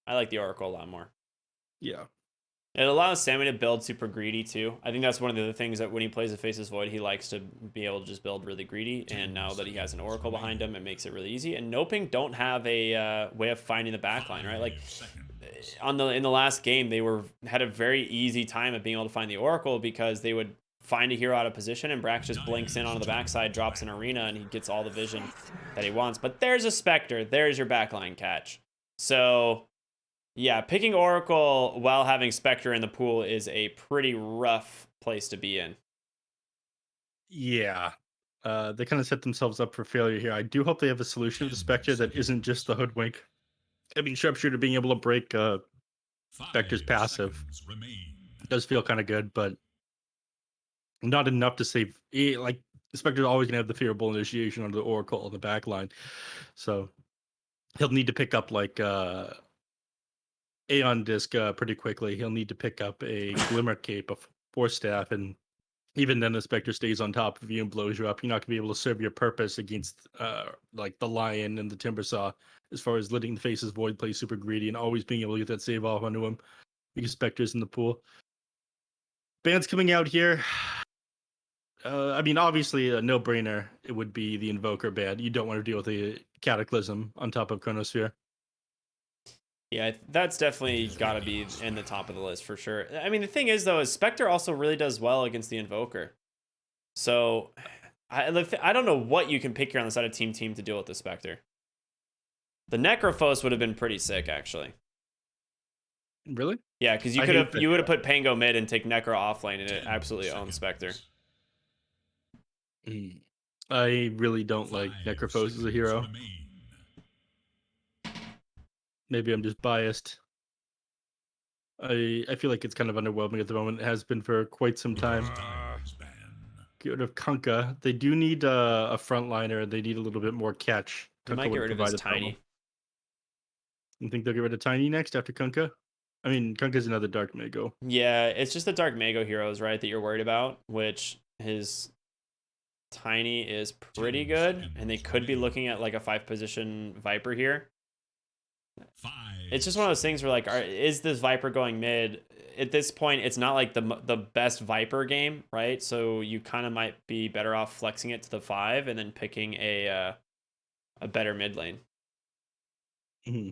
I like the Oracle a lot more. Yeah. It allows Sammy to build super greedy too. I think that's one of the things that when he plays a Faceless Void, he likes to be able to just build really greedy. And now that he has an Oracle behind him, it makes it really easy. And NoPing don't have a way of finding the backline, right? Like in the last game, they had a very easy time of being able to find the Oracle because they would find a hero out of position and Brax just blinks in onto the backside, drops an arena, and he gets all the vision that he wants. But there's a Spectre. There's your backline catch. So yeah, picking Oracle while having Spectre in the pool is a pretty rough place to be in. Yeah. They kind of set themselves up for failure here. I do hope they have a solution to the Spectre that isn't just the hoodwink. I mean, Sharpshooter being able to break Spectre's passive does feel kind of good, but not enough to save. Like, Spectre's always going to have the fearable initiation under the Oracle on the back line. So he'll need to pick up like Aeon Disc pretty quickly. He'll need to pick up a Glimmer Cape, a Force Staff, and even then the Spectre stays on top of you and blows you up. You're not going to be able to serve your purpose against like the Lion and the Timbersaw as far as letting the Faces Void play super greedy and always being able to get that save off onto him because Spectre's in the pool. Bands coming out here. I mean, obviously, a no-brainer. It would be the Invoker ban. You don't want to deal with a Cataclysm on top of Chronosphere. Yeah, that's definitely got to be in the top of the list for sure. I mean, the thing is, though, is Spectre also really does well against the Invoker. So I don't know what you can pick here on the side of TeamTeam to deal with the Spectre. The Necrophos would have been pretty sick, actually. Really? Yeah, because you would have put Pango mid and take Necro offlane, and it absolutely owns Spectre. I really don't like Necrophos as a hero. Maybe I'm just biased. I feel like it's kind of underwhelming at the moment. It has been for quite some time. Get rid of Kunkka. They do need a frontliner. They need a little bit more catch. They might get rid of his Tiny. You think they'll get rid of Tiny next after Kunkka? I mean, Kunkka's another Dark Mago. Yeah, it's just the Dark Mago heroes, right, that you're worried about, which his Tiny is pretty good, and they could be looking at like a 5-position Viper here. It's just one of those things where like, is this Viper going mid? At this point, it's not like the best Viper game, right? So you kind of might be better off flexing it to the 5 and then picking a better mid lane. Mm-hmm.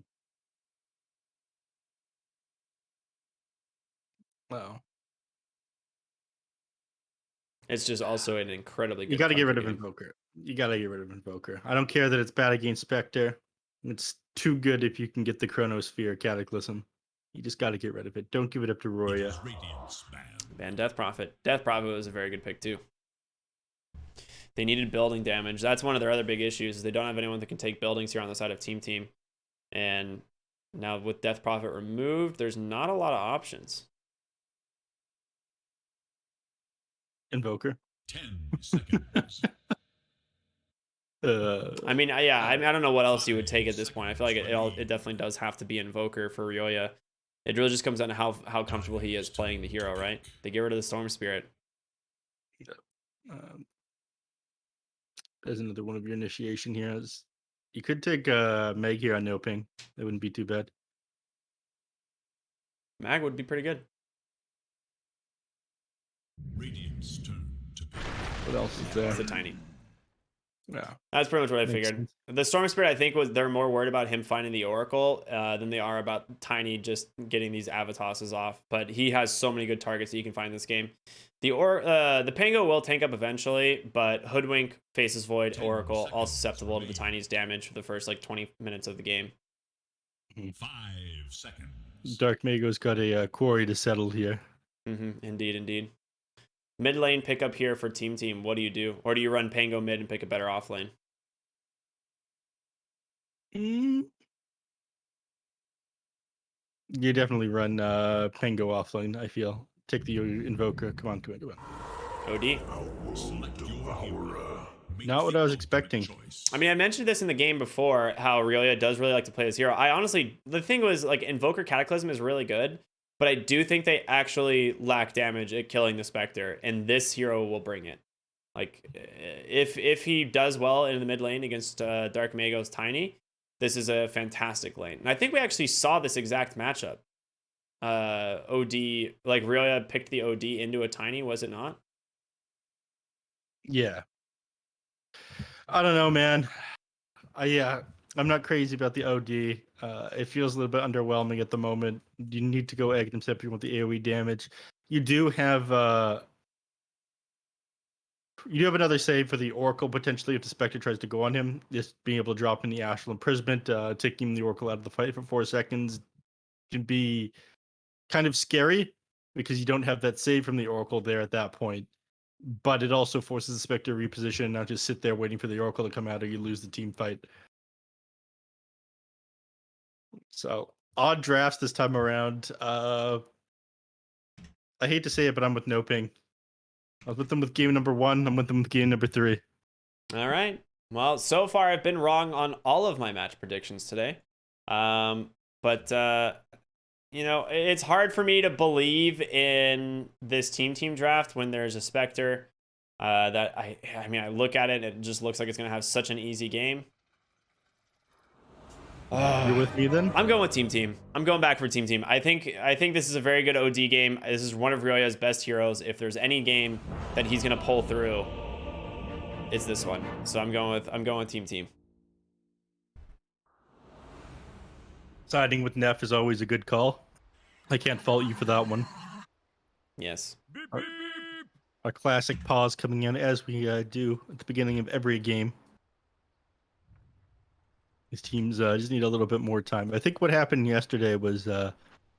Wow. It's just also an incredibly good. You got to get rid of Invoker. You got to get rid of Invoker. I don't care that it's bad against Spectre. It's too good if you can get the Chronosphere Cataclysm. You just got to get rid of it. Don't give it up to Roya. Ban Death Prophet. Death Prophet was a very good pick too. They needed building damage. That's one of their other big issues. Is they don't have anyone that can take buildings here on the side of TeamTeam. And now with Death Prophet removed, there's not a lot of options. Invoker. 10 seconds. I mean, yeah, I don't know what else you would take at this point. I feel like it definitely does have to be Invoker for Ryoya. It really just comes down to how comfortable he is playing the hero, right? They get rid of the Storm Spirit. There's another one of your initiation heroes. You could take Meg here on NoPing. That wouldn't be too bad. Mag would be pretty good. Radiant's turn to pick. What else is there? It's a Tiny. Yeah, that's pretty much what I figured. The Storm Spirit, I think, they're more worried about him finding the Oracle than they are about Tiny just getting these Avatosses off. But he has so many good targets that you can find in this game. The Pango will tank up eventually, but Hoodwink, Faceless Void, Oracle, all susceptible to the Tiny's damage for the first like 20 minutes of the game. 5 seconds. Dark Mago's got a quarry to settle here. Indeed. Mid lane pickup here for TeamTeam. What do you do? Or do you run Pango mid and pick a better off lane? You definitely run Pango off lane, I feel. Take the Invoker. Come on. OD. Not what I was expecting. I mean, I mentioned this in the game before, how Ryoya does really like to play this hero. I honestly, the thing was, like, Invoker Cataclysm is really good, but I do think they actually lack damage at killing the Spectre, and this hero will bring it. Like, if he does well in the mid lane against Dark Mago's Tiny, this is a fantastic lane. And I think we actually saw this exact matchup. OD, like Ryoya picked the OD into a tiny, was it not? Yeah. I don't know, man. Yeah, I'm not crazy about the OD. It feels a little bit underwhelming at the moment. You need to go egg them if you want the AoE damage. You do have another save for the Oracle potentially if the Spectre tries to go on him. Just being able to drop in the Astral Imprisonment, taking the Oracle out of the fight for 4 seconds can be kind of scary because you don't have that save from the Oracle there at that point. But it also forces the Spectre to reposition and not just sit there waiting for the Oracle to come out or you lose the team fight. So odd drafts this time around. I hate to say it, but I'm with NoPing. I was with them with game number 1. I'm with them with game number 3. All right. Well, so far I've been wrong on all of my match predictions today. But you know, it's hard for me to believe in this team draft when there's a Spectre that I mean, I look at it and it just looks like it's going to have such an easy game. You're with me then? I'm going with TeamTeam. I'm going back for TeamTeam. I think this is a very good OD game. This is one of Ryoya's best heroes. If there's any game that he's going to pull through, it's this one. So I'm going with TeamTeam. Siding with neph is always a good call. I can't fault you for that one. Yes. Our classic pause coming in as we do at the beginning of every game. These teams just need a little bit more time. I think what happened yesterday was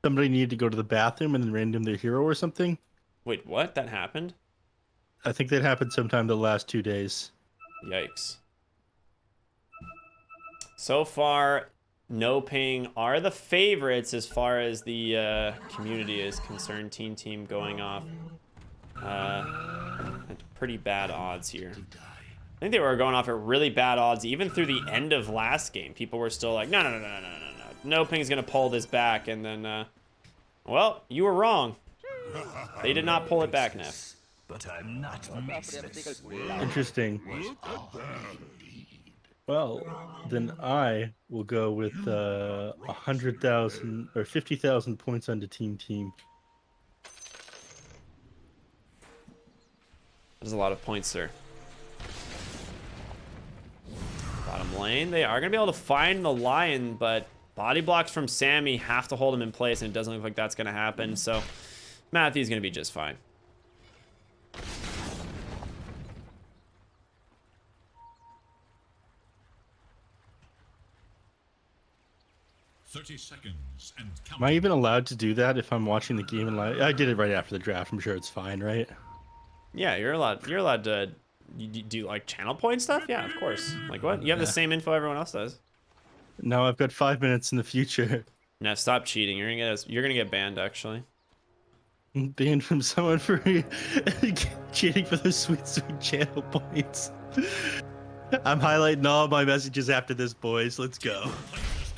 somebody needed to go to the bathroom and then random their hero or something. Wait, what? That happened? I think that happened sometime the last 2 days. Yikes. So far, NoPing are the favorites as far as the community is concerned. TeamTeam going off at pretty bad odds here. I think they were going off at really bad odds even through the end of last game. People were still like, no. NoPing's going to pull this back. And then, well, you were wrong. They did not pull it back, neph. But I'm not useless. Interesting. Well, then I will go with 100,000 or 50,000 points onto TeamTeam. There's a lot of points, sir. Bottom lane, they are going to be able to find the Lion, but body blocks from Sammy have to hold him in place, and it doesn't look like that's going to happen, so Matthew's going to be just fine. Seconds and Am I even allowed to do that if I'm watching the game in live? I did it right after the draft. I'm sure it's fine, right? Yeah, you're allowed to do like channel point stuff. Yeah, of course. Like what? You have the same info everyone else does. No, I've got 5 minutes in the future. No, stop cheating. You're gonna get banned actually. Banned from someone for cheating for the sweet channel points. I'm highlighting all my messages after this, boys. Let's go.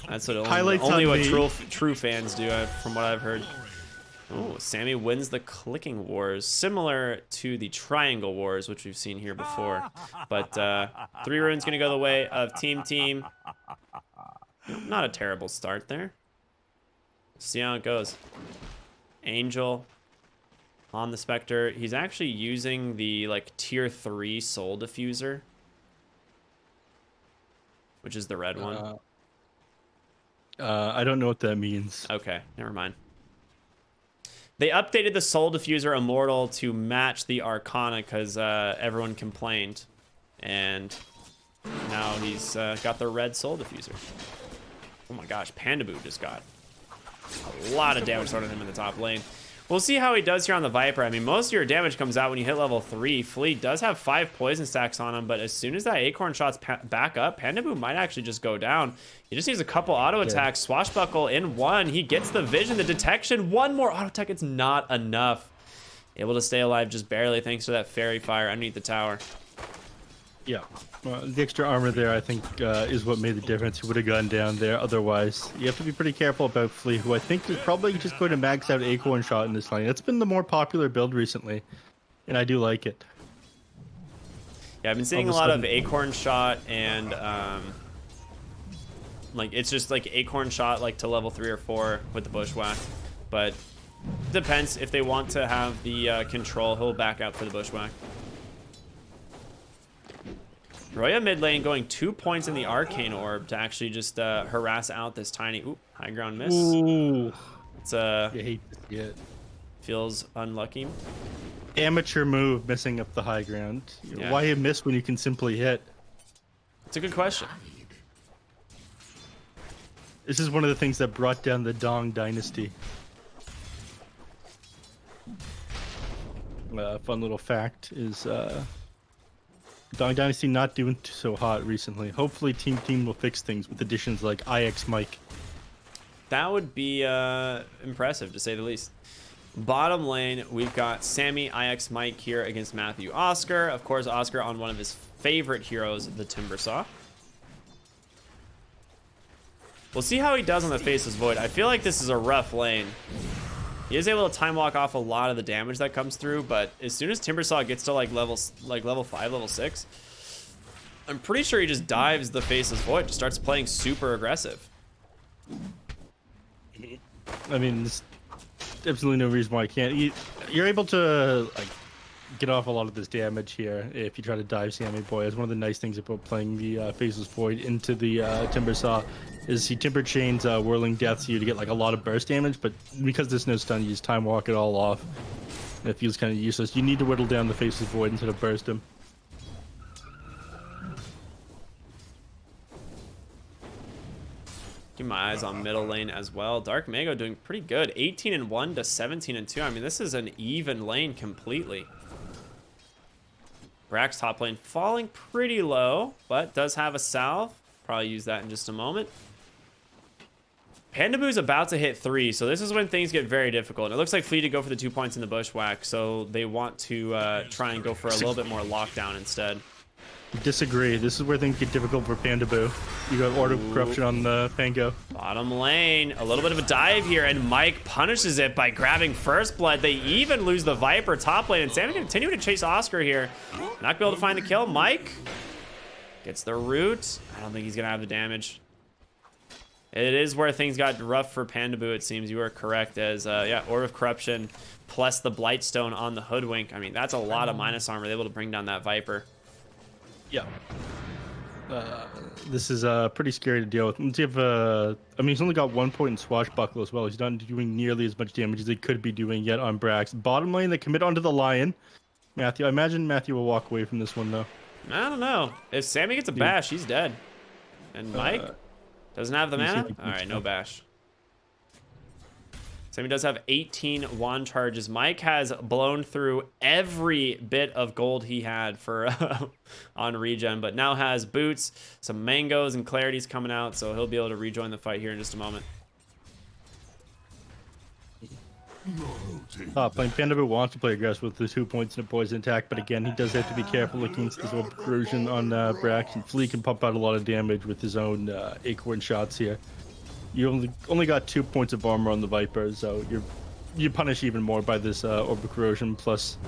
That's what Highlights only on what me. true fans do, from what I've heard. Oh, Sammy wins the clicking wars, similar to the triangle wars, which we've seen here before. But 3 runes gonna go the way of TeamTeam. Not a terrible start there. See how it goes. Angel on the Spectre. He's actually using the like tier 3 soul diffuser, which is the red one. I don't know what that means. Okay, never mind. They updated the Soul Diffuser Immortal to match the Arcana because everyone complained. And now he's got the red Soul Diffuser. Oh my gosh, Pandaboo just got a lot of damage thrown at him in the top lane. We'll see how he does here on the Viper. I mean, most of your damage comes out when you hit level 3. Fleet does have 5 poison stacks on him, but as soon as that Acorn shot's back up, Pandaboo might actually just go down. He just needs a couple auto attacks. Swashbuckle in 1. He gets the vision, the detection. 1 more auto attack. It's not enough. Able to stay alive just barely thanks to that fairy fire underneath the tower. Yeah. Well, the extra armor there, I think, is what made the difference. He would have gone down there. Otherwise, you have to be pretty careful about Flea, who I think is probably just going to max out Acorn Shot in this lane. It's been the more popular build recently, and I do like it. Yeah, I've been seeing a lot of Acorn Shot and Like, it's just like acorn shot like to level 3 or 4 with the bushwhack. But depends. If they want to have the control, he'll back out for the bushwhack. Roya mid lane going 2 points in the arcane orb to actually just harass out this tiny high ground miss. Ooh. It's I hate to see it. feels unlucky. Amateur move, messing up the high ground. Yeah. Why you miss when you can simply hit? It's a good question. This is one of the things that brought down the Dong Dynasty. Fun little fact is Dong Dynasty not doing so hot recently. Hopefully TeamTeam will fix things with additions like IX Mike. That would be impressive, to say the least. Bottom lane, we've got Sammy, IX Mike here against Matthew Oscar. Of course, Oscar on one of his favorite heroes, the Timbersaw. We'll see how he does on the Faceless Void. I feel like this is a rough lane. He is able to time walk off a lot of the damage that comes through, but as soon as Timbersaw gets to like level 5, level 6, I'm pretty sure he just dives the Faceless Void, just starts playing super aggressive. I mean, there's absolutely no reason why I can't. You're able to like get off a lot of this damage here if you try to dive Sammy Boy. It's one of the nice things about playing the Faceless Void into the Timbersaw is he Timber Chains Whirling Deaths you to get like a lot of burst damage, but because there's no stun, you just time walk it all off. And it feels kind of useless. You need to whittle down the Faceless Void instead of burst him. Keep my eyes on middle lane as well. Dark Mango doing pretty good. 18-1 to 17-2. I mean, this is an even lane completely. Brax top lane falling pretty low, but does have a salve. Probably use that in just a moment. Pandaboo's about to hit 3, so this is when things get very difficult. And it looks like Flea to go for the 2 points in the bushwhack, so they want to try and go for a little bit more lockdown instead. Disagree. This is where things get difficult for Pandaboo. You got Order of Corruption on the Pango. Bottom lane, a little bit of a dive here, and Mike punishes it by grabbing First Blood. They even lose the Viper top lane, and Sammy continuing to chase Oscar here. Not gonna be able to find the kill. Mike gets the root. I don't think he's gonna have the damage. It is where things got rough for Pandaboo, it seems. You are correct, as yeah, Orb of Corruption plus the Blightstone on the Hoodwink. I mean, that's a lot of minus armor. They're able to bring down that Viper. Yeah. This is pretty scary to deal with. Let's see if, I mean, he's only got 1 point in Swashbuckle as well. He's not doing nearly as much damage as he could be doing yet on Brax. Bottom lane, they commit onto the Lion. Matthew, I imagine Matthew will walk away from this one, though. I don't know. If Sammy gets a bash, he's dead. And Mike doesn't have the mana? All right, no bash. Sammy does have 18 wand charges. Mike has blown through every bit of gold he had for on regen, but now has boots, some mangoes, and clarities coming out, so he'll be able to rejoin the fight here in just a moment. Playing Pandaboo wants to play aggressive with the 2 points in a poison attack, but again, he does have to be careful against this orb corrosion on Brax, and Flea can pump out a lot of damage with his own acorn shots here. You only got 2 points of armor on the Viper, so you punish even more by this Orb of Corrosion plus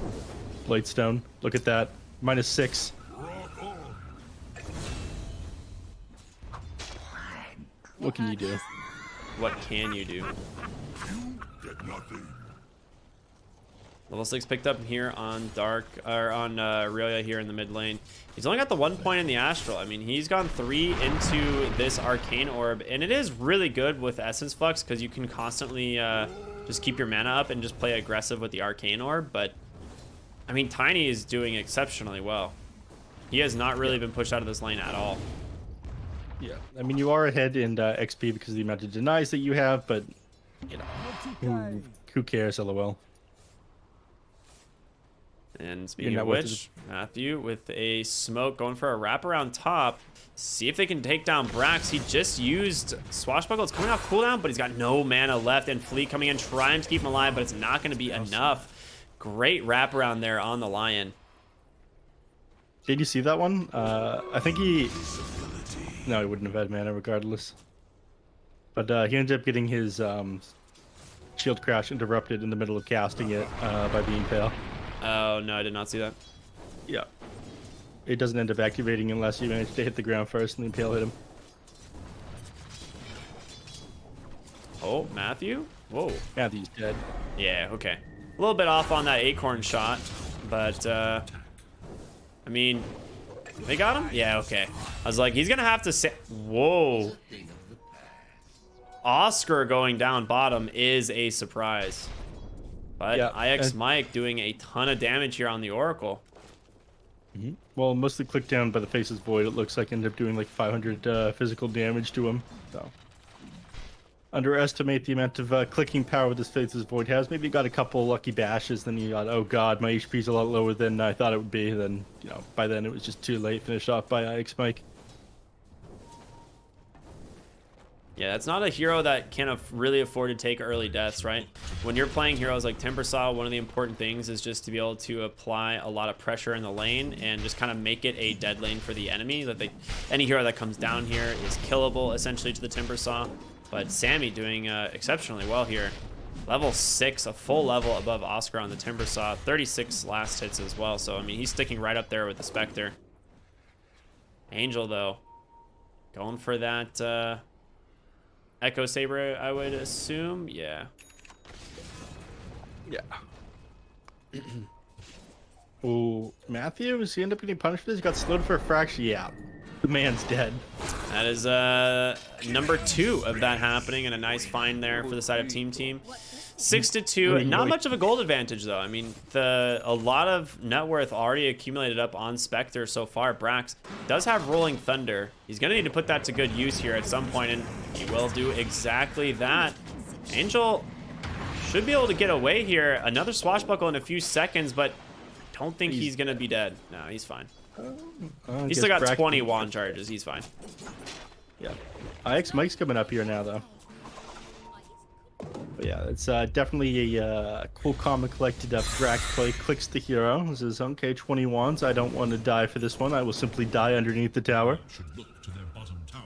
Blightstone. Look at that, -6. What can you do? What can you do? Level 6 picked up here on Aurelia here in the mid lane. He's only got the 1 point in the Astral. I mean, he's gone 3 into this Arcane Orb, and it is really good with Essence Flux because you can constantly just keep your mana up and just play aggressive with the Arcane Orb. But, I mean, Tiny is doing exceptionally well. He has not really been pushed out of this lane at all. Yeah, I mean, you are ahead in XP because of the amount of denies that you have, but, you know, who cares, LOL. And speaking of which, Matthew with a smoke going for a wraparound top. See if they can take down Brax. He just used Swashbuckle. It's coming off cooldown, but he's got no mana left. And Flea coming in, trying to keep him alive, but it's not going to be enough. Great wraparound there on the Lion. Did you see that one? I think he... No, he wouldn't have had mana regardless. But he ended up getting his shield crash interrupted in the middle of casting it by being pale. Oh, no, I did not see that. Yeah. It doesn't end up activating unless you manage to hit the ground first and the Impale hit him. Oh, Matthew? Whoa. Matthew's dead. Yeah, okay. A little bit off on that acorn shot, but, I mean, they got him? Yeah, okay. I was like, he's gonna have to say, whoa. Oscar going down bottom is a surprise. But Yeah, IX Mike doing a ton of damage here on the Oracle. Well, mostly clicked down by the Face's Void. It looks like ended up doing like 500 physical damage to him. So underestimate the amount of clicking power this Face's Void has. Maybe you got a couple lucky bashes, then you got, oh god, my HP's a lot lower than I thought it would be. Then, you know, by then it was just too late. Finished off by IX Mike. Yeah, that's not a hero that can really afford to take early deaths, right? When you're playing heroes like Timbersaw, one of the important things is just to be able to apply a lot of pressure in the lane and just kind of make it a dead lane for the enemy. That any hero that comes down here is killable, essentially, to the Timbersaw. But Sammy doing exceptionally well here. Level 6, a full level above Oscar on the Timbersaw. 36 last hits as well, so, I mean, he's sticking right up there with the Spectre. Angel, though, going for that... Echo Saber, I would assume. Yeah. Yeah. Oh, Matthew, does he end up getting punished for this? He got slowed for a fraction. Yeah. The man's dead. That is number 2 of that happening, and a nice find there for the side of TeamTeam. 6-2. Not much of a gold advantage, though. I mean, a lot of net worth already accumulated up on Spectre so far. Brax does have Rolling Thunder. He's going to need to put that to good use here at some point, and he will do exactly that. Angel should be able to get away here. Another swashbuckle in a few seconds, but don't think he's going to be dead. No, he's fine. He's still got 20 wand charges. He's fine. Yeah. IX Mike's coming up here now, though. But yeah, it's definitely a cool, calm, and collected Drac play. Clicks the hero. This is okay, 20 wands. I don't want to die for this one. I will simply die underneath the tower. Should look to their bottom tower.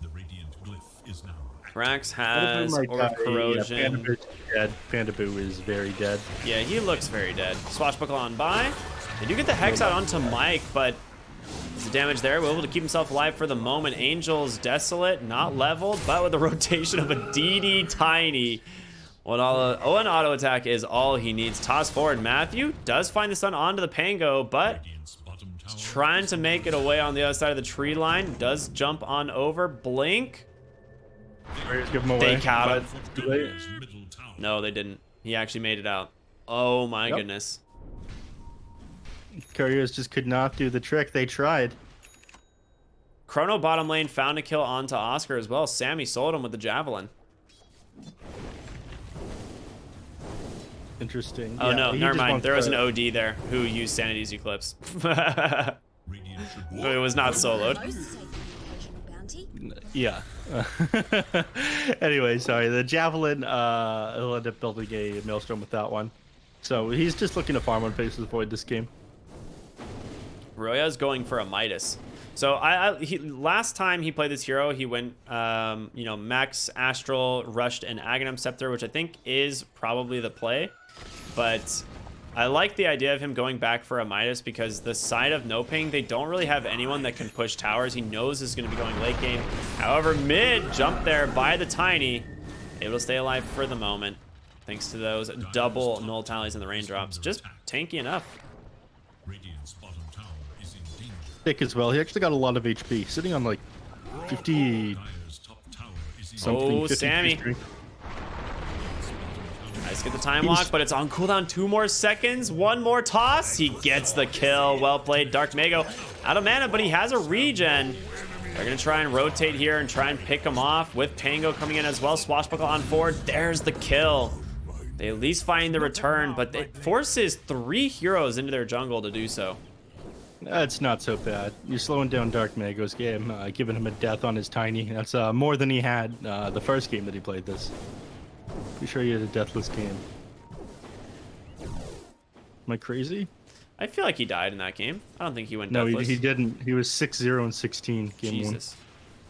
The radiant glyph is now Brax has Orb Corrosion. Yeah, Panda Boo's dead. Panda Boo is very dead. Yeah, he looks very dead. Swashbuckle on by. They do get the Hex out onto Mike, but the damage there. We're able to keep himself alive for the moment. Angel's Desolate, not leveled, but with the rotation of a DD Tiny. An auto attack is all he needs. Toss forward. Matthew does find the stun onto the Pango, but he's trying to make it away on the other side of the tree line. Does jump on over. Blink. Give him away. They caught him. No, they didn't. He actually made it out. Oh my goodness. Couriers just could not do the trick. They tried. Chrono bottom lane found a kill onto Oscar as well. Sammy sold him with the Javelin. Interesting. Oh, yeah, no, never mind. There was an OD there who used Sanity's Eclipse. It was not soloed. Yeah. Anyway, sorry. The Javelin, he'll end up building a Maelstrom with that one. So he's just looking to farm on Faces Void this game. Roya's going for a Midas. So last time he played this hero, he went, you know, Max, Astral, Rushed, and Aghanim Scepter, which I think is probably the play. But I like the idea of him going back for a Midas because the side of NoPing, they don't really have anyone that can push towers. He knows is going to be going late game. However, mid jump there by the Tiny, able to stay alive for the moment thanks to those double null tallies in the raindrops. Just tanky enough. Radiant's bottom tower is in danger. Thick as well. He actually got a lot of HP, sitting on like 50 Dire's top tower is in something. Oh, 50 Sammy. strength. Nice, get the time lock, but it's on cooldown. 2 more seconds. 1 more toss. He gets the kill. Well played, Dark Mago. Out of mana, but he has a regen. They're going to try and rotate here and try and pick him off with Pango coming in as well. Swashbuckle on forward. There's the kill. They at least find the return, but it forces 3 heroes into their jungle to do so. That's not so bad. You're slowing down Dark Mago's game, giving him a death on his Tiny. That's more than he had the first game that he played this. Be sure he had a deathless game. Am I crazy? I feel like he died in that game. I don't think he went No, deathless. he didn't. He was 6-0 and 16 game Jesus.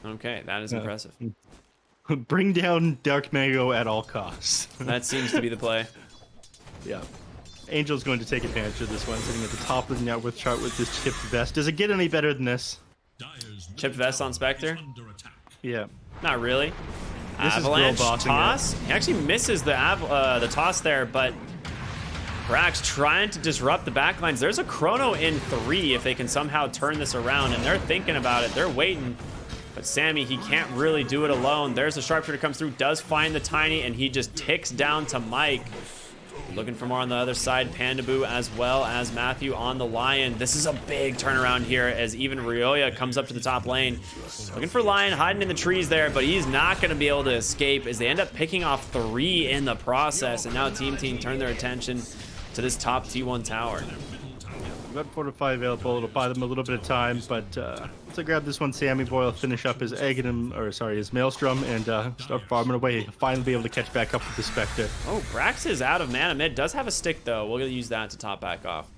Okay, that is impressive. 1. Bring down Dark Mago at all costs. That seems to be the play. Yeah. Angel's going to take advantage of this one, sitting at the top of the net worth chart with this chipped vest. Does it get any better than this? Dire's Chipped vest on Spectre? under attack. Yeah. Not really. This is girl Avalanche bossing toss. He actually misses the toss there, but Brax trying to disrupt the backlines. There's a chrono in 3 if they can somehow turn this around, and they're thinking about it. They're waiting. But Sammy, he can't really do it alone. There's a sharpshooter comes through, does find the tiny, and he just ticks down to Mike. Looking for more on the other side. Pandaboo as well as Matthew on the Lion. This is a big turnaround here as even Ryoya comes up to the top lane. Looking for Lion hiding in the trees there, but he's not going to be able to escape as they end up picking off 3 in the process. And now TeamTeam turn their attention to this top T1 tower. We've got Fortify available. It'll buy them a little bit of time, but once I grab this one, Sammy Boy will finish up his his Maelstrom and start farming away. He'll finally be able to catch back up with the Spectre. Oh, Brax is out of mana mid. Does have a stick, though. We'll use that to top back off.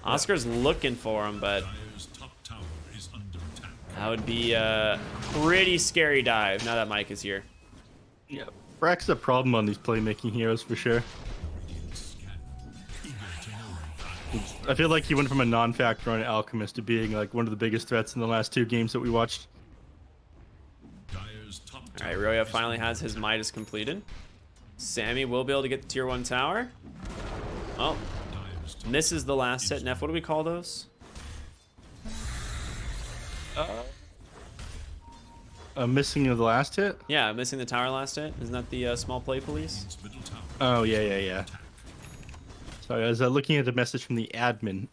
Oscar's looking for him, but Dire's top tower is under attack. that would be a pretty scary dive now that Mike is here. Yeah, Brax is a problem on these playmaking heroes for sure. I feel like he went from a non-factor on Alchemist to being like one of the biggest threats in the last 2 games that we watched. Dire's top All right, Ryoya finally has his Midas completed. Sammy will be able to get the tier 1 tower. Oh, Dire's top misses the last hit. Neff, what do we call those? Missing of the last hit? Yeah, missing the tower last hit. Isn't that the small play police? middle tower. Oh, yeah. Sorry, I was looking at a message from the admin.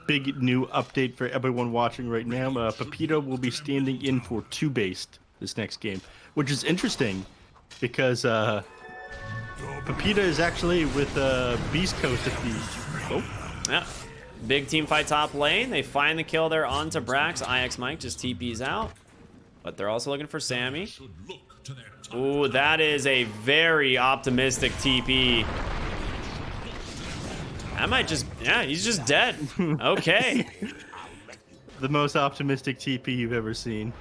Big new update for everyone watching right now. Pepito will be standing in for 2-based this next game, which is interesting because Pepito is actually with Beast Coast at the... Oh, Yeah. Big team fight top lane. They find the kill there onto Brax. IX Mike just TP's out. But they're also looking for Sammy. Should look to their top. Ooh, that is a very optimistic TP. That might just... Yeah, he's just dead. Okay. the most optimistic TP you've ever seen.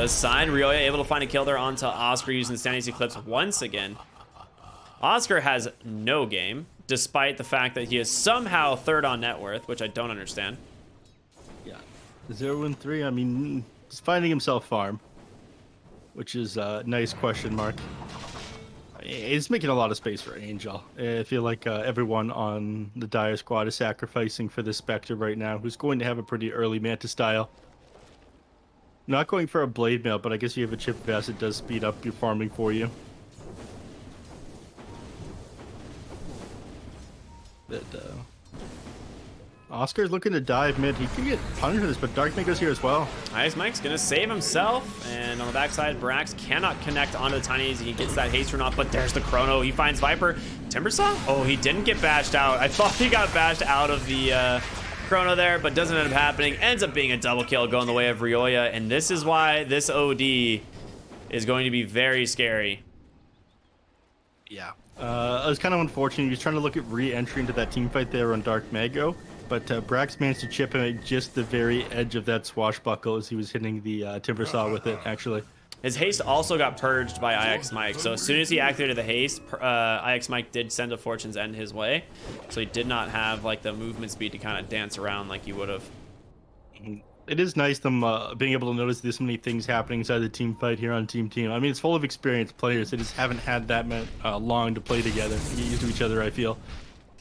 Side, Ryoya able to find a kill there onto Oscar using the Stanley's Eclipse once again. Oscar has no game, despite the fact that he is somehow 3rd on net worth, which I don't understand. Yeah. 0-3, I mean, he's finding himself farm, which is a nice question mark. He's making a lot of space for Angel. I feel like everyone on the Dire squad is sacrificing for this Spectre right now, who's going to have a pretty early Manta style. Not going for a Blade Mail, but I guess you have a Chip Vest, it does speed up your farming for you. But, Oscar's looking to dive mid. He can get punished for this, but Dark Mago's here as well. Ice Mike's gonna save himself, and on the backside, Brax cannot connect onto the tinies. He gets that haste run off, but there's the chrono. He finds Viper. Timbersaw? Oh, he didn't get bashed out. I thought he got bashed out of the chrono there, but doesn't end up happening. Ends up being a double kill going the way of Ryoya, and this is why this OD is going to be very scary. Yeah. It was kind of unfortunate. He was trying to look at re-entry into that team fight there on Dark Mago, but Brax managed to chip him at just the very edge of that swashbuckle as he was hitting the Timbersaw with it, actually. His haste also got purged by IX Mike, so as soon as he activated the haste, IX Mike did send a Fortune's End his way, so he did not have like the movement speed to kind of dance around like he would have. It is nice them being able to notice there's so many things happening inside the team fight here on TeamTeam. I mean, it's full of experienced players. They just haven't had that long to play together, to get used to each other, I feel.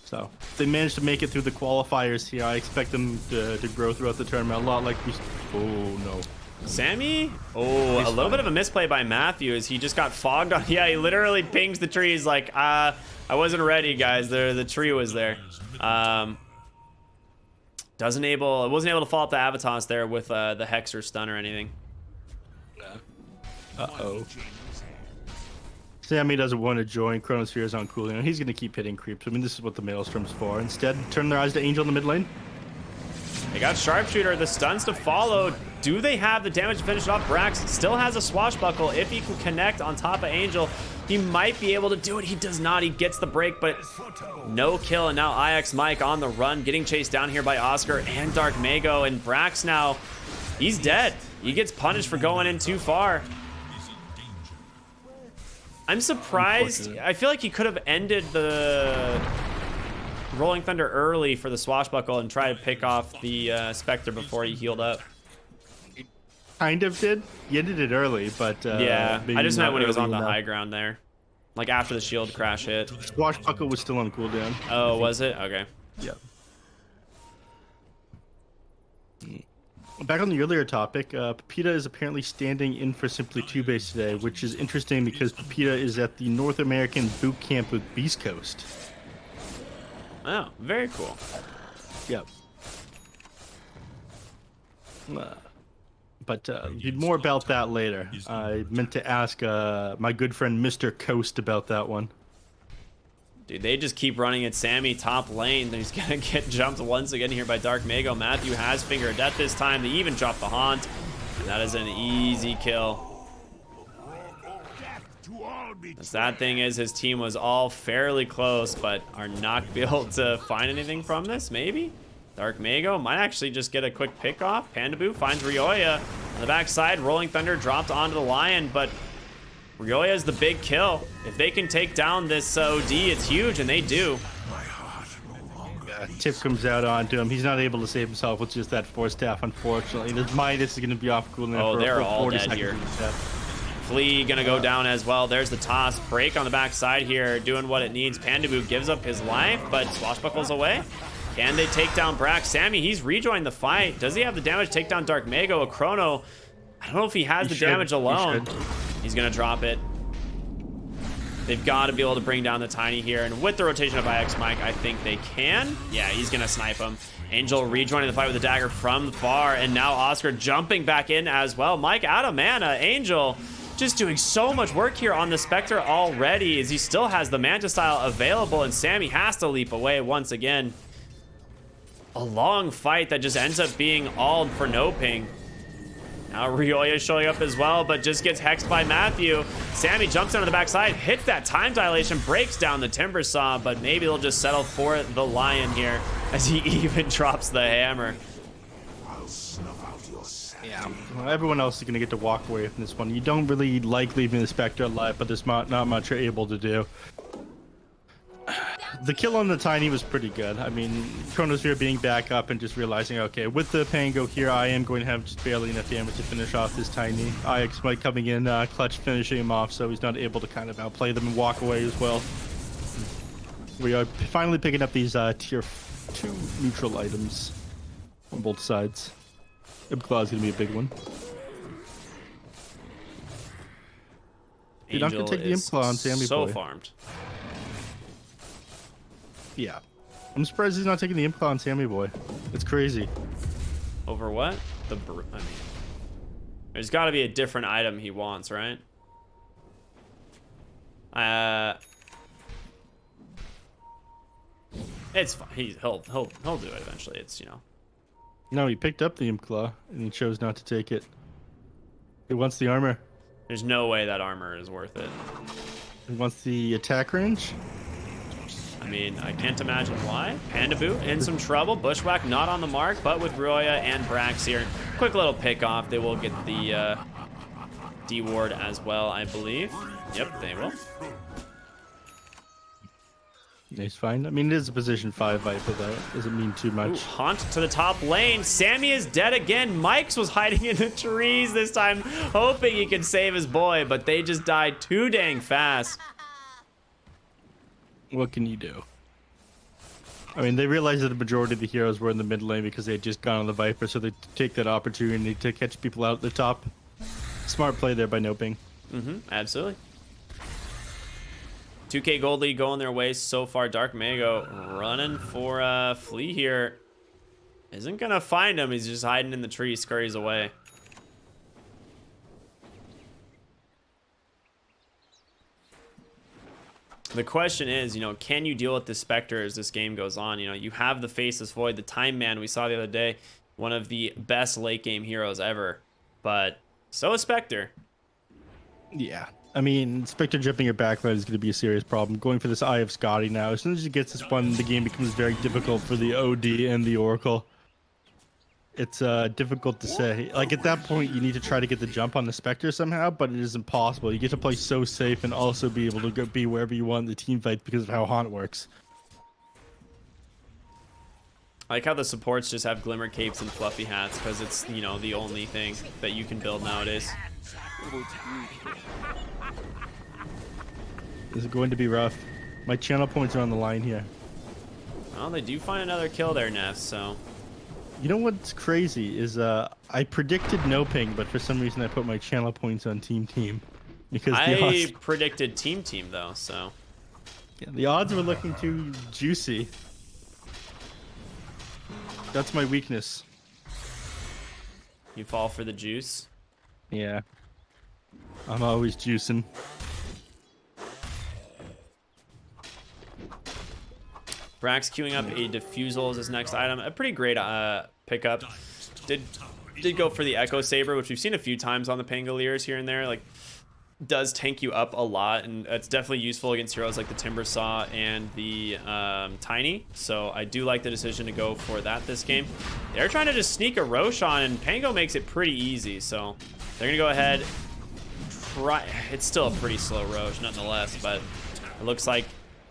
So, if they managed to make it through the qualifiers here, I expect them to grow throughout the tournament, a lot like we... Oh, no. Sammy? Oh, a little bit of a misplay by Matthew as he just got fogged on. Yeah, he literally pings the trees like, I wasn't ready, guys. The tree was there. Wasn't able to follow up the Avatos there with the Hex or Stun or anything. Uh-oh. Sammy doesn't want to join. Chronosphere is on cooldown. He's going to keep hitting creeps. I mean, this is what the Maelstrom's for. Instead, turn their eyes to Angel in the mid lane. They got Sharpshooter, the stuns to follow. Do they have the damage to finish it off? Brax still has a swashbuckle. If he can connect on top of Angel, he might be able to do it. He does not. He gets the break, but no kill. And now IX Mike on the run, getting chased down here by Oscar and Dark Mago. And Brax now, he's dead. He gets punished for going in too far. I'm surprised. I feel like he could have ended the Rolling Thunder early for the swashbuckle and try to pick off the Spectre before he healed up. kind of did. He ended it early, but Yeah, I maybe just meant not when he was on early the enough. high ground there. Like after the shield crash hit. Swashbuckle was still on cooldown. Oh, was it? Okay. Yeah. Back on the earlier topic, Pepita is apparently standing in for Simply 2 base today, which is interesting because Pepita is at the North American boot camp with Beast Coast. Oh, very cool. Yep. But more about that later. I meant to ask my good friend Mr. Coast about that one. Dude, they just keep running at Sammy top lane. He's gonna get jumped once again here by Dark Mago. Matthew has Finger of Death this time. They even drop the Haunt. And that is an easy kill. The sad thing is his team was all fairly close, but are not gonna be able to find anything from this, maybe? Dark Mago might actually just get a quick pick off. Pandaboo finds Ryoya on the backside. Rolling Thunder dropped onto the Lion, but Ryoya is the big kill. If they can take down this OD, it's huge, and they do. Tip comes out onto him. He's not able to save himself with just that Force Staff, unfortunately. His Midas is going to be off cooldown Oh, for they're 40 all dead seconds. here. Flea gonna go down as well. There's the toss. Break on the backside here, doing what it needs. Pandaboo gives up his life, but Swashbuckles away. Can they take down Brax? Sammy, he's rejoined the fight. Does he have the damage to take down Dark Mago? A Chrono, I don't know if he has the damage alone. He's gonna drop it. They've got to be able to bring down the Tiny here, and with the rotation of IX Mike, I think they can. Yeah, he's gonna snipe him. Angel rejoining the fight with a dagger from far, and now Oscar jumping back in as well. Mike out of mana. Angel just doing so much work here on the Spectre already, as he still has the Manta style available, and Sammy has to leap away once again. A long fight that just ends up being all for NoPing. Now Ryoya showing up as well, but just gets hexed by Matthew. Sammy jumps down to the backside, hits that time dilation, breaks down the Timber Saw, but maybe they'll just settle for the Lion here as he even drops the hammer. Yeah, well, everyone else is going to get to walk away from this one. You don't really like leaving the Spectre alive, but there's not much you're able to do. The kill on the Tiny was pretty good. I mean, Chronosphere being back up and just realizing, okay, with the Pango here, I am going to have just barely enough damage to finish off this Tiny. IX Mike coming in, clutch finishing him off, so he's not able to kind of outplay them and walk away as well. We are finally picking up these tier 2 neutral items on both sides. Ibclaw is going to be a big one. You're not going to take the Ibclaw on Sammy so Boy. Farmed. Yeah. I'm surprised he's not taking the Imp on Sammy Boy. It's crazy. Over what? I mean, there's got to be a different item he wants, right? It's fine. He'll do it eventually. It's, you know. No, he picked up the Imp Claw and he chose not to take it. He wants the armor. There's no way that armor is worth it. He wants the attack range. I mean, I can't imagine why. Pandaboo in some trouble. Bushwhack not on the mark, but with Ryoya and Brax here. Quick little pick off. They will get the D-ward as well, I believe. Yep, they will. He's fine. I mean, it is a position 5 Viper, though. Doesn't mean too much. Ooh, Haunt to the top lane. Sammy is dead again. Mike's was hiding in the trees this time, hoping he could save his boy, but they just died too dang fast. What can you do? I mean, they realized that the majority of the heroes were in the mid lane because they had just gone on the Viper, so they take that opportunity to catch people out at the top. Smart play there by NoPing. Absolutely. 2K Gold League going their way so far. Dark Mago running for Flea here. Isn't gonna find him. He's just hiding in the tree, scurries away. The question is, you know, can you deal with the Spectre as this game goes on? You know, you have the Faceless Void, the Time Man we saw the other day, one of the best late game heroes ever. But so is Spectre. Yeah. I mean, Spectre jumping your backline is going to be a serious problem. Going for this Eye of Scotty now. As soon as he gets this one, the game becomes very difficult for the OD and the Oracle. It's difficult to say. Like, at that point, you need to try to get the jump on the Spectre somehow, but it is impossible. You get to play so safe and also be able to go be wherever you want in the team fight because of how Haunt works. I like how the supports just have glimmer capes and fluffy hats because it's, you know, the only thing that you can build nowadays. This is going to be rough. My channel points are on the line here. Well, they do find another kill there, Neff, so... You know what's crazy is I predicted NoPing, but for some reason I put my channel points on TeamTeam. Because I predicted TeamTeam, though, so... Yeah, the odds were looking too juicy. That's my weakness. You fall for the juice? Yeah. I'm always juicing. Brax queuing up a defusal as his next item. A pretty great pickup. Did go for the Echo Saber, which we've seen a few times on the Pangoliers here and there. Like, does tank you up a lot, and it's definitely useful against heroes like the Timber Saw and the Tiny. So I do like the decision to go for that this game. They're trying to just sneak a Roshan, and Pango makes it pretty easy. So they're gonna go ahead. It's still a pretty slow Rosh nonetheless, but it looks like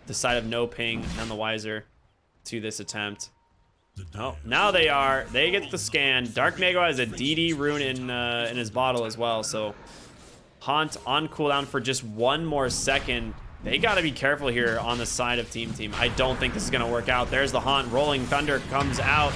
the side of NoPing none the wiser to this attempt. Oh, now they are. They get the scan. Dark Mago has a DD rune in his bottle as well, so Haunt on cooldown for just one more second. They got to be careful here on the side of TeamTeam. I don't think this is going to work out. There's the Haunt. Rolling Thunder comes out.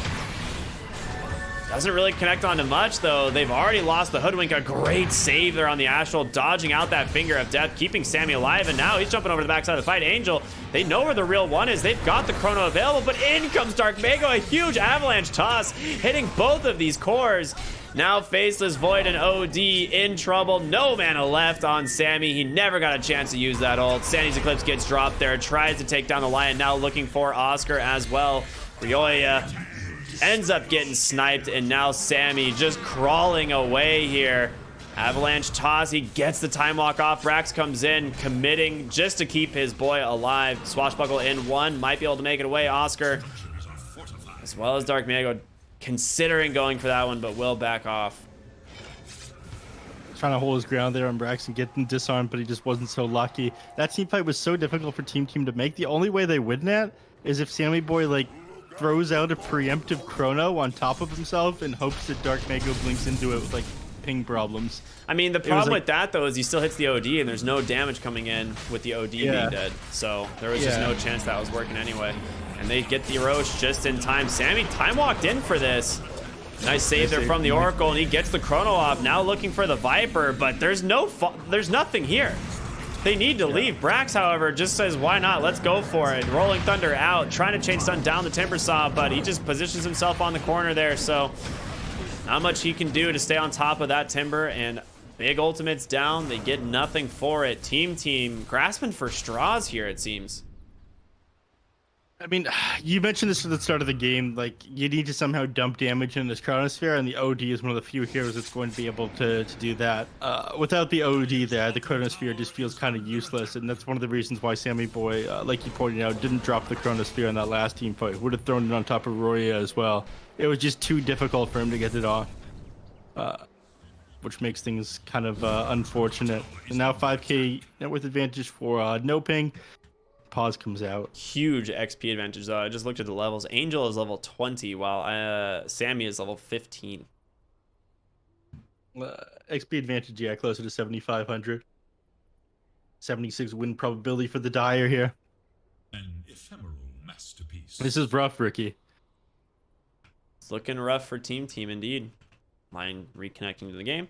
Doesn't really connect onto much, though. They've already lost the Hoodwink. A great save there on the Astral, dodging out that Finger of Death, keeping Sammy alive, and now he's jumping over to the backside of the fight. Angel, they know where the real one is. They've got the Chrono available, but in comes Dark Mago. A huge avalanche toss, hitting both of these cores. Now Faceless Void and OD in trouble. No mana left on Sammy. He never got a chance to use that ult. Sandy's Eclipse gets dropped there. Tries to take down the Lion. Now looking for Oscar as well. Ryoya ends up getting sniped, and now Sammy just crawling away here. Avalanche toss. He gets the time walk off. Brax comes in, committing just to keep his boy alive. Swashbuckle in one. Might be able to make it away. Oscar, as well as Dark Mago, considering going for that one, but will back off. Trying to hold his ground there on Braxton, getting disarmed, but he just wasn't so lucky. That team fight was so difficult for TeamTeam to make. The only way they win that is if Sammy Boy like throws out a preemptive chrono on top of himself and hopes that Dark Mago blinks into it with like ping problems. I mean, the problem with that though is he still hits the OD, and there's no damage coming in with the OD being dead. So there was just no chance that was working anyway. And they get the Roche just in time. Sammy time walked in for this. Nice save there from the Oracle, and he gets the Chrono off. Now looking for the Viper, but there's nothing here. They need to leave. Brax, however, just says, why not? Let's go for it. Rolling Thunder out, trying to chain stun down the Timber Saw, but he just positions himself on the corner there, so not much he can do to stay on top of that Timber, and big ultimates down. They get nothing for it. TeamTeam grasping for straws here, it seems. I mean, you mentioned this at the start of the game, like, you need to somehow dump damage in this Chronosphere, and the OD is one of the few heroes that's going to be able to do that. Without the OD there, the Chronosphere just feels kind of useless, and that's one of the reasons why Sammy Boy, like you pointed out, didn't drop the Chronosphere in that last team fight. Would have thrown it on top of Roya as well. It was just too difficult for him to get it off, which makes things kind of unfortunate. And now 5k net worth advantage for NoPing. Pause comes out. Huge XP advantage though. I just looked at the levels. Angel is level 20 while Sammy is level 15. XP advantage, yeah, closer to 7,500. 76 win probability for the Dire here. An ephemeral masterpiece. This is rough, Ricky. It's looking rough for TeamTeam indeed. Lion reconnecting to the game.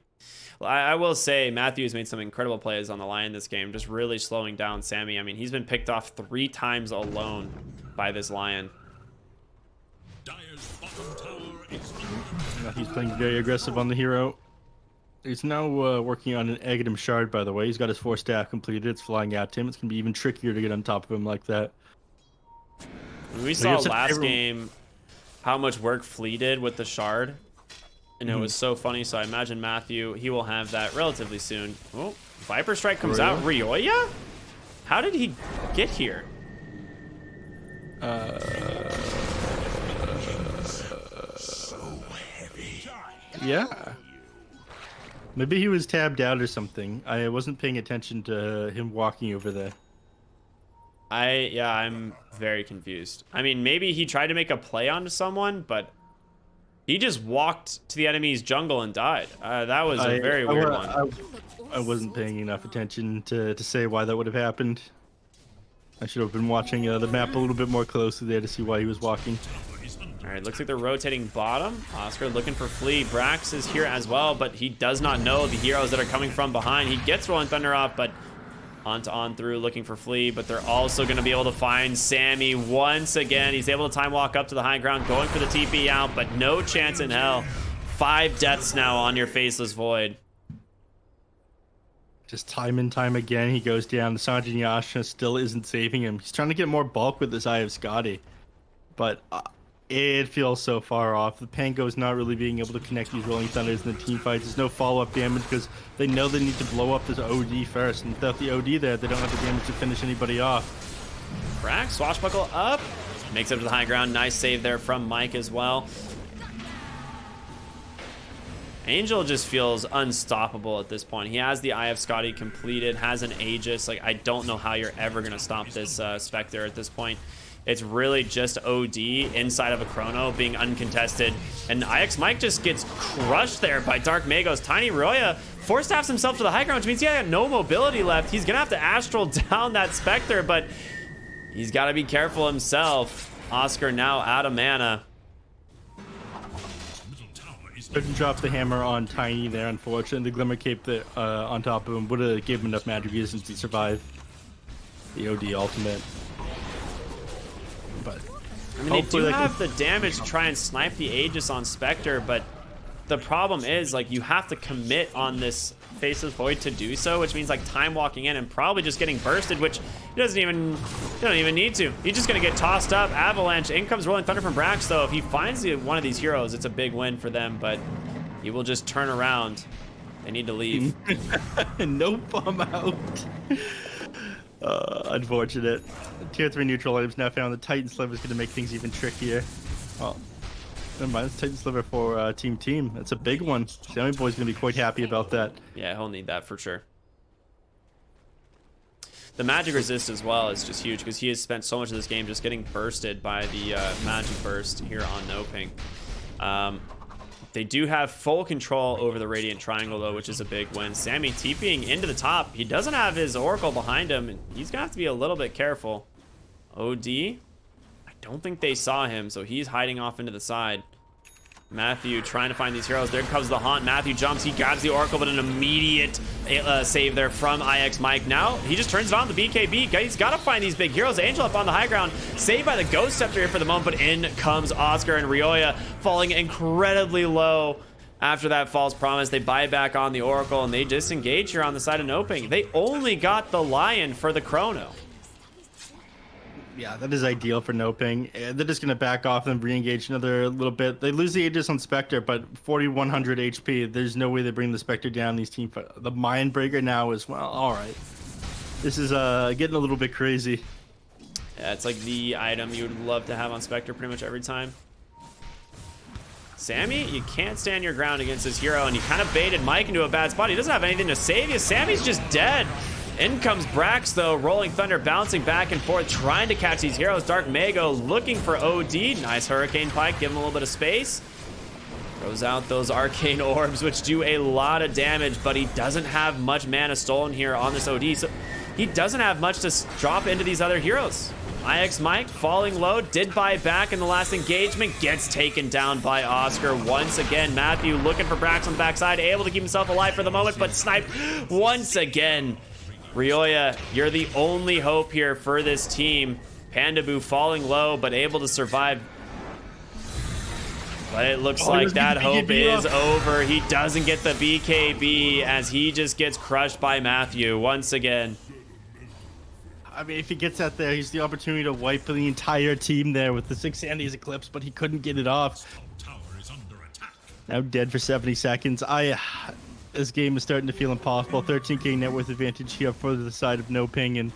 Well, I will say Matthews made some incredible plays on the Lion this game, just really slowing down Sammy. I mean, he's been picked off 3 times alone by this Lion. Dire's bottom tower is He's playing very aggressive on the hero. He's now working on an Aghanim Shard, by the way. He's got his 4 staff completed. It's flying at him. It's going to be even trickier to get on top of him like that. We saw last game how much work Flea did with the Shard. And it was so funny, so I imagine Matthew, he will have that relatively soon. Oh, Viper Strike comes out. Ryoya? How did he get here? Yeah. Maybe he was tabbed out or something. I wasn't paying attention to him walking over there. I'm very confused. I mean, maybe he tried to make a play onto someone, but he just walked to the enemy's jungle and died. That was a very weird one. I wasn't paying enough attention to say why that would have happened. I should have been watching the map a little bit more closely there to see why he was walking. All right, looks like they're rotating bottom. Oscar looking for Flea. Brax is here as well, but he does not know the heroes that are coming from behind. He gets Rolling Thunder off, but on through looking for Flea, but they're also going to be able to find Sammy once again. He's able to time walk up to the high ground, going for the TP out, but no chance in hell. 5 deaths now on your Faceless Void. Just time and time again, he goes down. The Sanjin Yasha still isn't saving him. He's trying to get more bulk with this Eye of Scotty, but it feels so far off. The Pango's not really being able to connect these Rolling Thunders in the team fights. There's no follow-up damage because they know they need to blow up this OD first. And without the OD there, they don't have the damage to finish anybody off. Brax, swashbuckle up. Makes it to the high ground. Nice save there from Mike as well. Angel just feels unstoppable at this point. He has the Eye of Scotty completed, has an Aegis. Like, I don't know how you're ever going to stop this Spectre at this point. It's really just OD inside of a Chrono being uncontested. And IX Mike just gets crushed there by Dark Magos. Tiny Roya force-staffs himself to the high ground, which means he got no mobility left. He's going to have to Astral down that Spectre, but he's got to be careful himself. Oscar now out of mana. Couldn't drop the hammer on Tiny there, unfortunately. The Glimmer Cape that, on top of him would have given him enough magic resistance to survive the OD ultimate. But I mean, they do have the damage to try and snipe the Aegis on Spectre, but the problem is, like, you have to commit on this Faceless Void to do so, which means, like, time walking in and probably just getting bursted, which he don't even need to. He's just gonna get tossed up. Avalanche. In comes Rolling Thunder from Brax, though. If he finds one of these heroes, it's a big win for them, but he will just turn around. They need to leave. Nope, I'm out. Unfortunate. Tier 3 neutral items now found. The Titan Sliver is going to make things even trickier. Well, never mind. It's Titan Sliver for TeamTeam. That's a big one. Sammy Boy's going to be quite happy about that. Yeah, he'll need that for sure. The magic resist as well is just huge because he has spent so much of this game just getting bursted by the magic burst here on NoPing. They do have full control over the Radiant Triangle, though, which is a big win. Sammy TPing into the top. He doesn't have his Oracle behind him, and he's going to have to be a little bit careful. OD? I don't think they saw him, so he's hiding off into the side. Matthew trying to find these heroes. There comes the Haunt. Matthew jumps. He grabs the Oracle, but an immediate save there from IX Mike. Now he just turns it on the BKB. He's got to find these big heroes. Angel up on the high ground. Saved by the Ghost Scepter here for the moment, but in comes Oscar and Ryoya falling incredibly low after that false promise. They buy back on the Oracle, and they disengage here on the side of NoPing. They only got the Lion for the Chrono. Yeah, that is ideal for NoPing. They're just going to back off and re-engage another little bit. They lose the Aegis on Spectre, but 4,100 HP. There's no way they bring the Spectre down. These team the Mindbreaker now as well. All right. This is getting a little bit crazy. Yeah, it's like the item you would love to have on Spectre pretty much every time. Sammy, you can't stand your ground against this hero, and you kind of baited Mike into a bad spot. He doesn't have anything to save you. Sammy's just dead. In comes Brax, though. Rolling Thunder bouncing back and forth, trying to catch these heroes. Dark Mago looking for OD. Nice Hurricane Pike, give him a little bit of space. Throws out those Arcane Orbs, which do a lot of damage, but he doesn't have much mana stolen here on this OD, so he doesn't have much to drop into these other heroes. IX Mike falling low, did buy back in the last engagement, gets taken down by Oscar once again. Matthew looking for Brax on the backside, able to keep himself alive for the moment, but sniped once again. Ryoya, you're the only hope here for this team. Pandaboo falling low, but able to survive. But it looks like that hope is over. He doesn't get the BKB as he just gets crushed by Matthew once again. I mean, if he gets that there, he's the opportunity to wipe the entire team there with the 6 Sandy's Eclipse, but he couldn't get it off. Tower is under attack. Now dead for 70 seconds. This game is starting to feel impossible. 13k net worth advantage here for the side of NoPing, and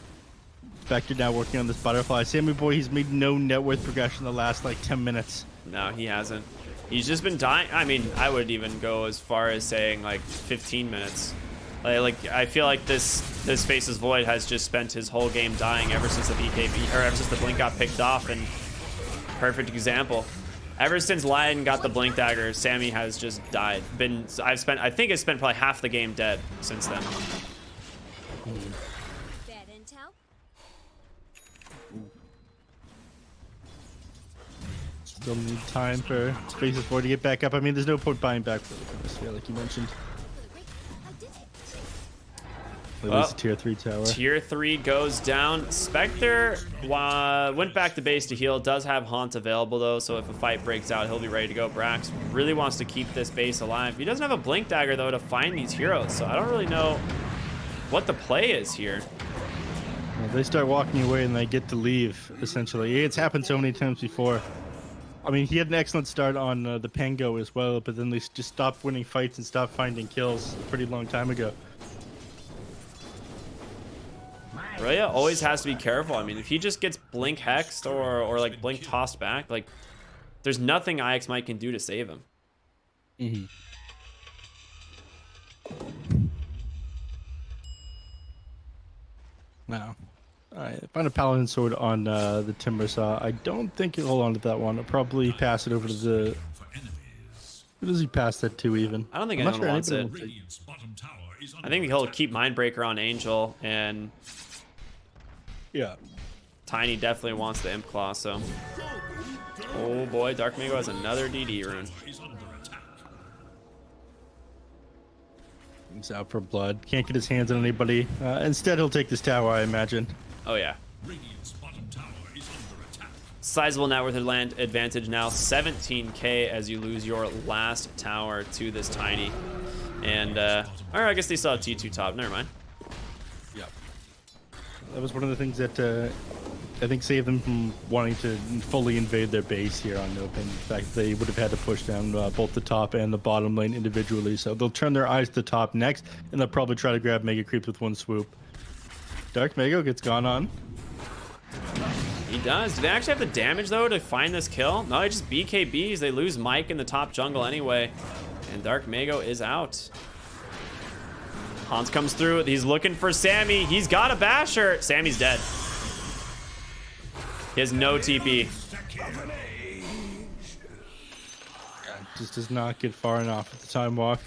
Spectre now working on this butterfly. Sammy Boy, he's made no net worth progression the last like 10 minutes. No, he hasn't. He's just been dying. I mean, I would even go as far as saying like 15 minutes. Like I feel like this Faces Void has just spent his whole game dying ever since the BKB, or ever since the blink got picked off, and perfect example. Ever since Lion got the blink dagger, Sammy has just died. I think I spent probably half the game dead since then. Bad intel. Still need time for Faces Void to get back up. I mean, there's no point buying back for the chemistry, like you mentioned. I did it. At Well, least a tier 3 tower. Tier 3 goes down. Spectre went back to base to heal. Does have Haunt available, though, so if a fight breaks out, he'll be ready to go. Brax really wants to keep this base alive. He doesn't have a Blink Dagger, though, to find these heroes, so I don't really know what the play is here. Well, they start walking away and they get to leave, essentially. It's happened so many times before. I mean, he had an excellent start on the Pango as well, but then they just stopped winning fights and stopped finding kills a pretty long time ago. Raya always has to be careful. I mean, if he just gets Blink Hexed or like Blink tossed back, like, there's nothing IX Mike can do to save him. Mm-hmm. Wow. Alright, find a Paladin Sword on the Timber Saw. I don't think he'll hold on to that one. I'll probably pass it over to the... For enemies. Who does he pass that to, even? I don't think I'm not anyone wants anybody it. wants Radiant's bottom tower is I think he'll keep Mindbreaker on Angel, and Yeah. Tiny definitely wants the Imp Claw, so... Oh boy, Dark Mago has another DD rune. is under attack. He's out for blood. Can't get his hands on anybody. Instead, he'll take this tower, I imagine. Oh yeah. Radiant's bottom tower is under attack. Sizable net worth land advantage now, 17k as you lose your last tower to this Tiny. And, or I guess they still have T2 top, never mind. Yep. That was one of the things that I think saved them from wanting to fully invade their base here on NoPing. In fact, they would have had to push down both the top and the bottom lane individually. So they'll turn their eyes to the top next, and they'll probably try to grab Mega Creeps with one swoop. Dark Mago gets gone on. He does. Do they actually have the damage, though, to find this kill? No, they just BKBs. They lose Mike in the top jungle anyway. And Dark Mago is out. Hans comes through. He's looking for Sammy. He's got a basher. Sammy's dead. He has no TP. Just does not get far enough at the time walk.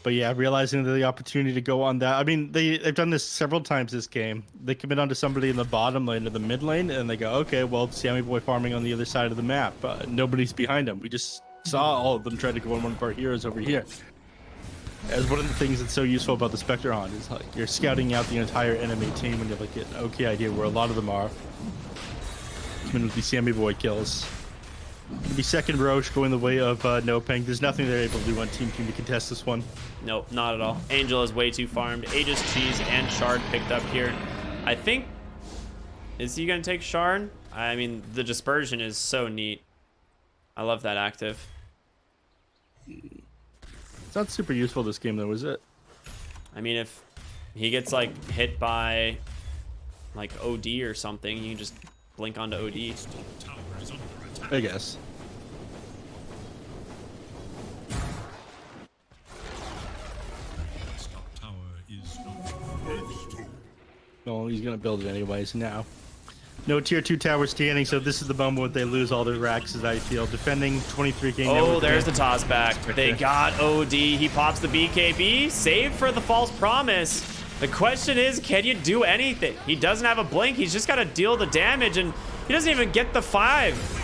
But yeah, realizing the opportunity to go on that. I mean, they've done this several times this game. They commit onto somebody in the bottom lane or the mid lane, and they go, okay, well, Sammy Boy farming on the other side of the map. Nobody's behind him. We just saw all of them try to go on one of our heroes over here. As one of the things that's so useful about the Spectre Hunt is like you're scouting out the entire enemy team and you have like an okay idea where a lot of them are. Even with these Sammy Boy kills. It'll be second Roche going the way of NoPing. There's nothing they're able to do on TeamTeam to contest this one. Nope, not at all. Angel is way too farmed. Aegis, Cheese, and Shard picked up here. I think... Is he going to take Shard? I mean, the dispersion is so neat. I love that active. It's not super useful this game though, is it? I mean, if he gets, like, hit by, like, OD or something, you can just blink onto OD. Tower is under attack. I guess. Radiant's top tower is under Well, he's gonna build it anyways now. No tier 2 tower standing, so this is the moment when they lose all their racks, as I feel. Defending 23k. Oh, there's the toss back. They got OD. He pops the BKB. Save for the false promise. The question is, can you do anything? He doesn't have a blink. He's just got to deal the damage, and he doesn't even get the 5.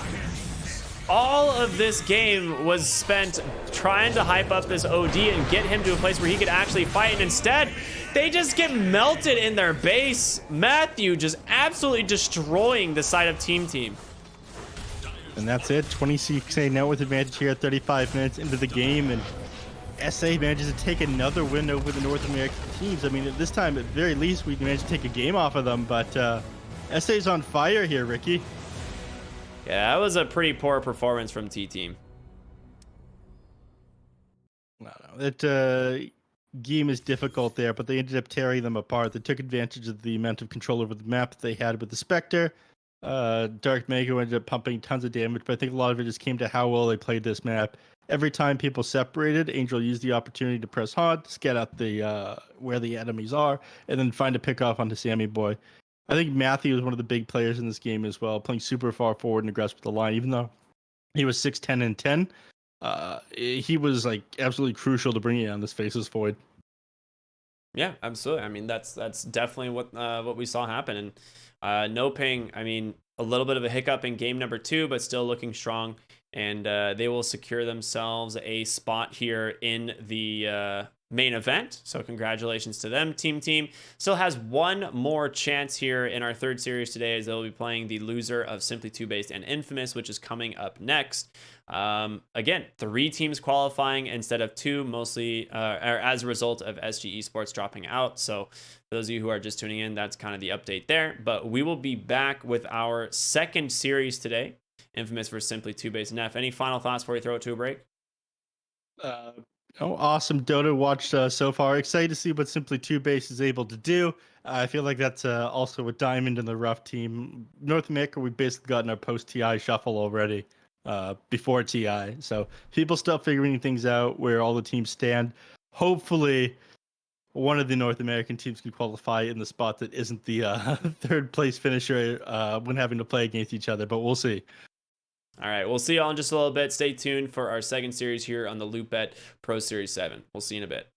All of this game was spent trying to hype up this OD and get him to a place where he could actually fight, and instead, they just get melted in their base. Matthew just absolutely destroying the side of TeamTeam. And that's it. 26k net worth advantage here, 35 minutes into the game, and SA manages to take another win over the North American teams. I mean, at this time, at the very least, we managed to take a game off of them, but SA's on fire here, Ricky. Yeah, that was a pretty poor performance from T-Team. No. That game is difficult there, but they ended up tearing them apart. They took advantage of the amount of control over the map that they had with the Spectre. Dark Mago ended up pumping tons of damage, but I think a lot of it just came to how well they played this map. every time people separated, Angel used the opportunity to press hard, scout out the where the enemies are, and then find a pick off onto Sammy Boy. I think Matthew is one of the big players in this game as well, playing super far forward and aggressive with the line. Even though he was 6'10" and 10, he was like absolutely crucial to bringing on this Faceless Void. Yeah, absolutely. I mean, that's definitely what we saw happen. And NoPing, I mean, a little bit of a hiccup in game number 2, but still looking strong. And they will secure themselves a spot here in the main event. So congratulations to them. Team still has one more chance here in our third series today, as they'll be playing the loser of Simply 2 Based and Infamous, which is coming up next. Again, 3 teams qualifying instead of 2, mostly or as a result of SG Esports dropping out. So for those of you who are just tuning in, that's kind of the update there. But we will be back with our second series today, Infamous versus Simply 2 Based NePh. Any final thoughts before we throw it to a break? Awesome Dota watched so far. Excited to see what Simply 2 Base is able to do. I feel like that's also a diamond in the rough team. North America, we've basically gotten our post-TI shuffle already before TI. So people still figuring things out where all the teams stand. Hopefully, one of the North American teams can qualify in the spot that isn't the third place finisher when having to play against each other, but we'll see. All right, we'll see y'all in just a little bit. Stay tuned for our second series here on the Loop Bet Pro Series 7. We'll see you in a bit.